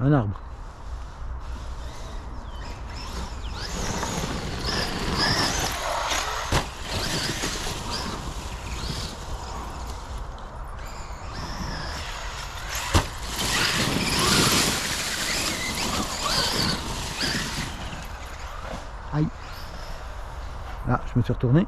Un arbre. Aïe. Ah, je me suis retourné.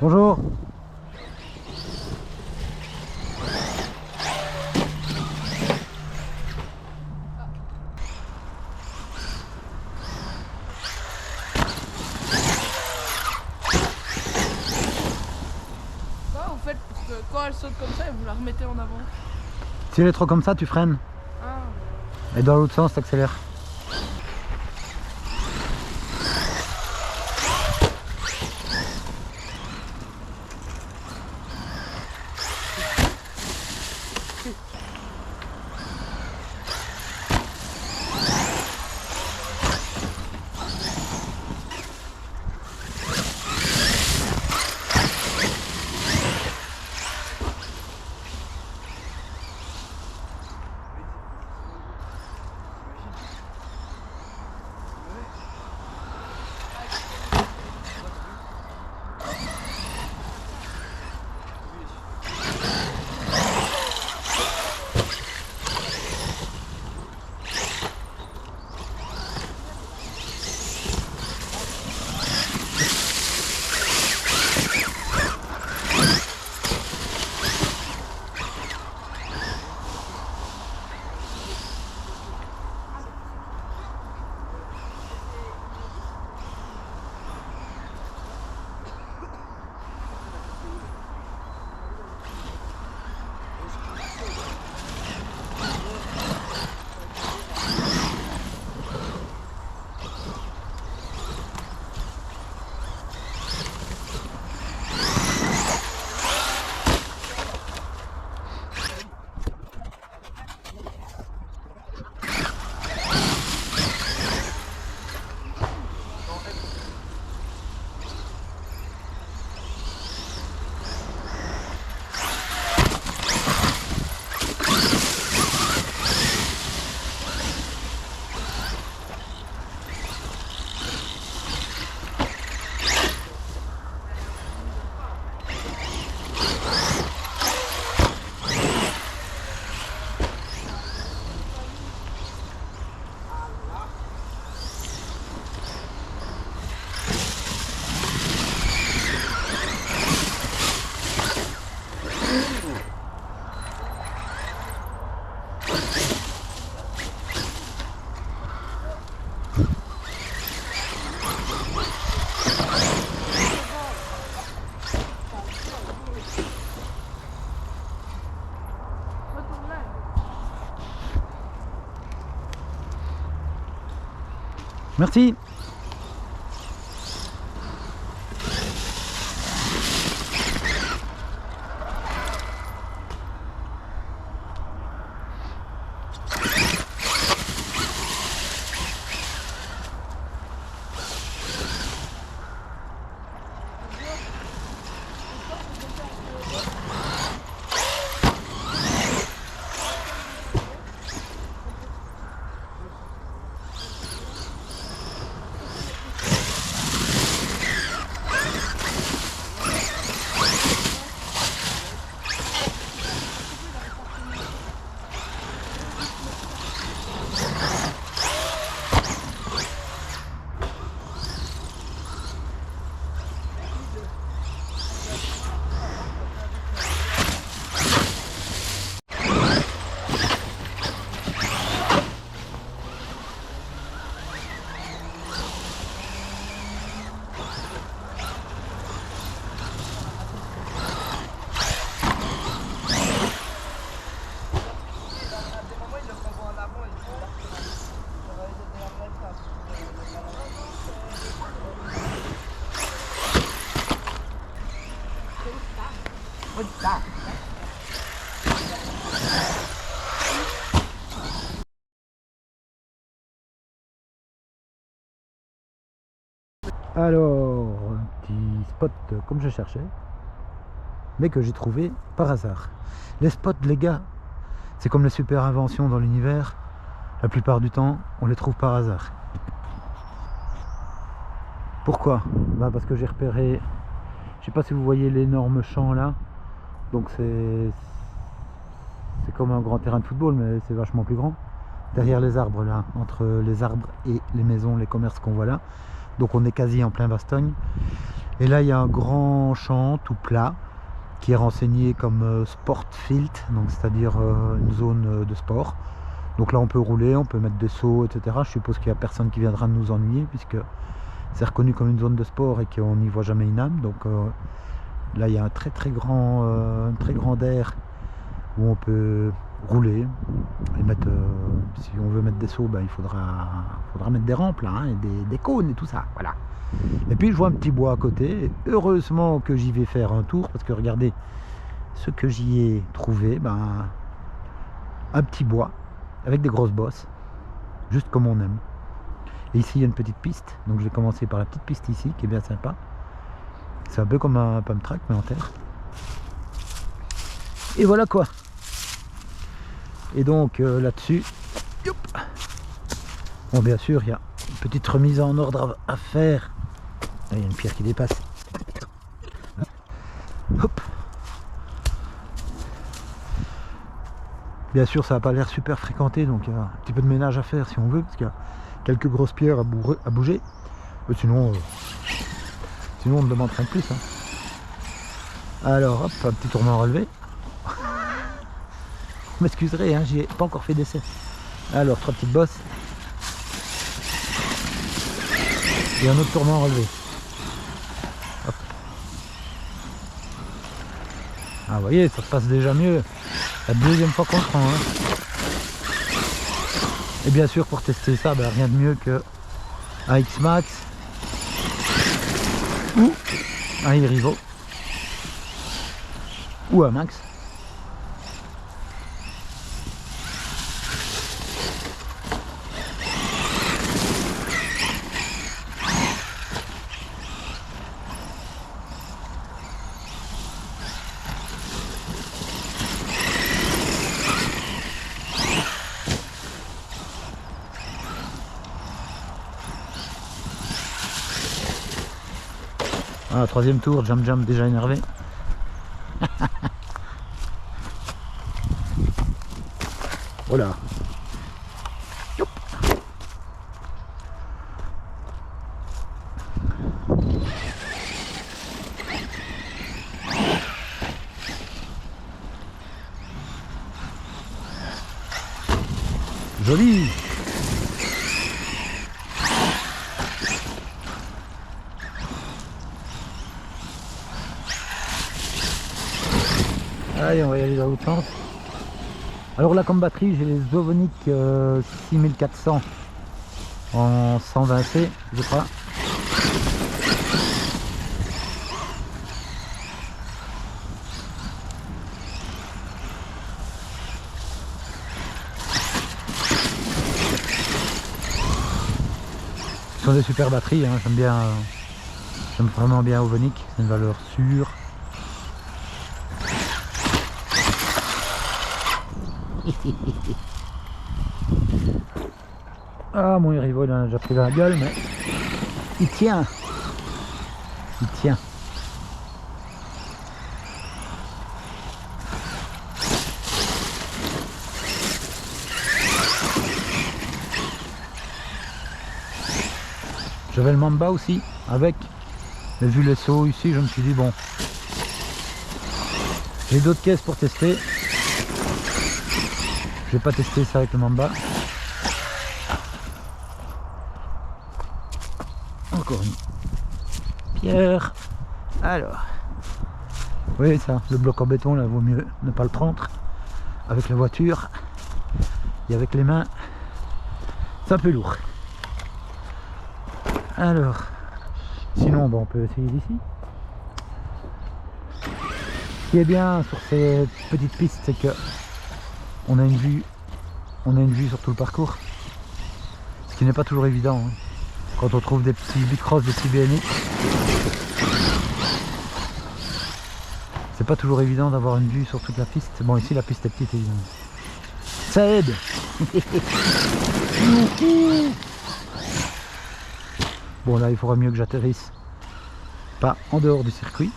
Bonjour. Quoi vous faites pour que quand elle saute comme ça, vous la remettez en avant? Si elle est trop comme ça, tu freines. Ah. Et dans l'autre sens, t'accélères. Merci. Alors, un petit spot comme je cherchais, mais que j'ai trouvé par hasard. Les spots, les gars, c'est comme les super inventions dans l'univers. La plupart du temps, on les trouve par hasard. Pourquoi? Bah parce que j'ai repéré, je sais pas si vous voyez l'énorme champ là, donc c'est comme un grand terrain de football, mais c'est vachement plus grand. Derrière les arbres là, entre les arbres et les maisons, les commerces qu'on voit là. Donc on est quasi en plein Bastogne. Et là il y a un grand champ tout plat qui est renseigné comme sport field, donc c'est-à-dire une zone de sport. Donc là on peut rouler, on peut mettre des sauts, etc. Je suppose qu'il n'y a personne qui viendra nous ennuyer puisque c'est reconnu comme une zone de sport et qu'on n'y voit jamais une âme. Donc là il y a un très grand air où on peut rouler et mettre, si on veut mettre des sauts, ben, il faudra mettre des rampes là, hein, et des cônes et tout ça, voilà. Et puis je vois un petit bois à côté, et heureusement que j'y vais faire un tour, parce que regardez ce que j'y ai trouvé, ben, un petit bois avec des grosses bosses, juste comme on aime. Et ici il y a une petite piste, donc je vais commencer par la petite piste ici, qui est bien sympa. C'est un peu comme un pump track mais en terre. Et voilà quoi. Et donc là-dessus, bon bien sûr il y a une petite remise en ordre à faire. Là, il y a une pierre qui dépasse. Hop. Bien sûr ça n'a pas l'air super fréquenté, donc il y a un petit peu de ménage à faire si on veut, parce qu'il y a quelques grosses pierres à bouger. Mais sinon on ne demande rien de plus. Hein. Alors hop, un petit tourment relevé. Vous m'excuserez, hein, j'y ai pas encore fait d'essai. Alors 3 petites bosses. Et un autre tourment relevé. Hop. Ah vous voyez, ça se passe déjà mieux. La deuxième fois qu'on le prend. Hein. Et bien sûr pour tester ça, ben, rien de mieux que un X-Max ou un Irivo ou un Max. Ah, troisième tour, jump déjà énervé. Voilà. Joli. Allez, on va y aller dans l'autre sens. Alors là, comme batterie, j'ai les Ovonic 6400 en 120C, je crois. Ce sont des super batteries, hein. J'aime vraiment bien Ovonic, c'est une valeur sûre. Ah, mon Irivo il en a déjà pris dans la gueule, mais il tient. Il tient. J'avais le Mamba aussi avec, mais vu les sauts ici, je me suis dit bon, j'ai d'autres caisses pour tester. Je vais pas tester ça avec le Mamba. Encore une pierre. Alors, oui ça, le bloc en béton là, vaut mieux ne pas le prendre avec la voiture et avec les mains, c'est un peu lourd. Alors, sinon bon, on peut essayer d'ici. qui est bien sur ces petites pistes, c'est que on a une vue sur tout le parcours, ce qui n'est pas toujours évident hein. Quand on trouve des petits bicross, des petits BMX, c'est pas toujours évident d'avoir une vue sur toute la piste. Bon, ici la piste est petite évidemment, ça aide. Bon, là il faudra mieux que j'atterrisse pas en dehors du circuit.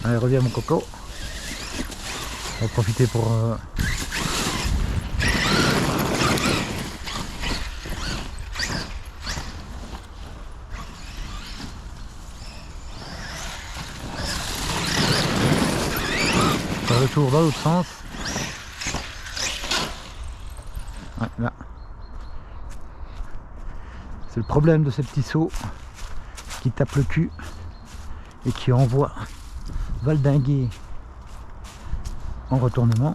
Allez, reviens mon coco. On va profiter pour faire le tour dans l'autre sens. Ouais, là. C'est le problème de ces petits sauts qui tapent le cul et qui envoient valdinguer en retournement.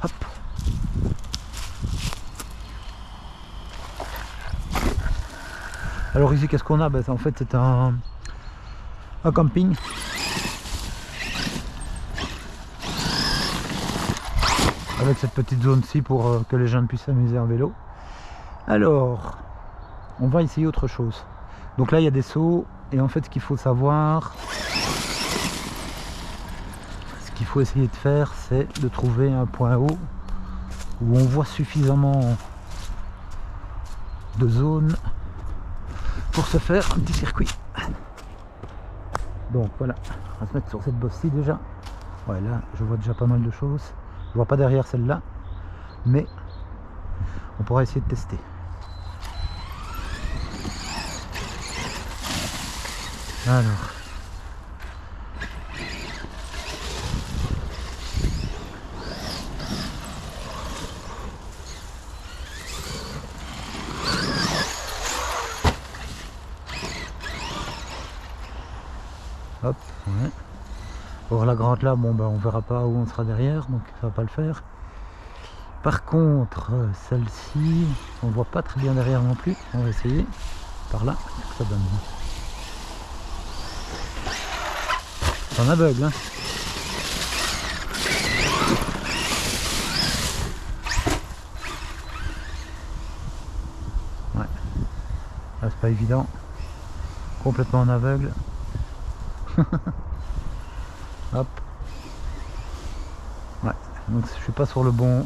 Hop. Alors ici qu'est-ce qu'on a? Ben, en fait c'est un camping. Avec cette petite zone-ci pour que les jeunes puissent s'amuser en vélo. Alors, on va essayer autre chose. Donc là il y a des sauts et en fait ce qu'il faut savoir, ce qu'il faut essayer de faire, c'est de trouver un point haut où on voit suffisamment de zones pour se faire un petit circuit. Donc voilà, on va se mettre sur cette bosse-ci déjà. Ouais, là je vois déjà pas mal de choses. Je vois pas derrière celle-là, mais on pourra essayer de tester. Alors, hop, ouais. Pour la grande là, bon ben on verra pas où on sera derrière, donc ça va pas le faire. Par contre, celle-ci, on voit pas très bien derrière non plus. On va essayer par là, ça donne. C'est un aveugle, hein. Ouais. Là c'est pas évident. Complètement en aveugle. Hop. Ouais. Donc je suis pas sur le bon.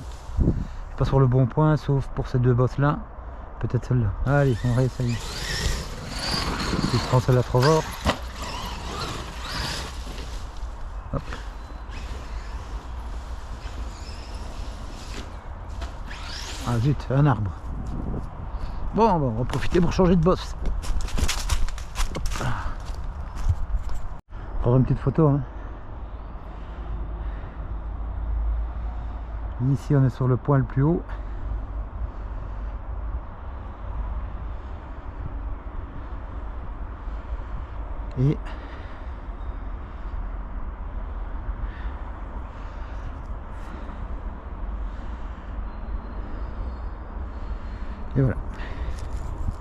Pas sur le bon point, sauf pour ces deux bosses là. Peut-être celle-là. Allez, on réessaye. Si je prends celle-là trop fort. Hop. Ah zut, un arbre. Bon, on va profiter pour changer de bosse. Hop. Prendre une petite photo. Hein. Ici, on est sur le point le plus haut. Et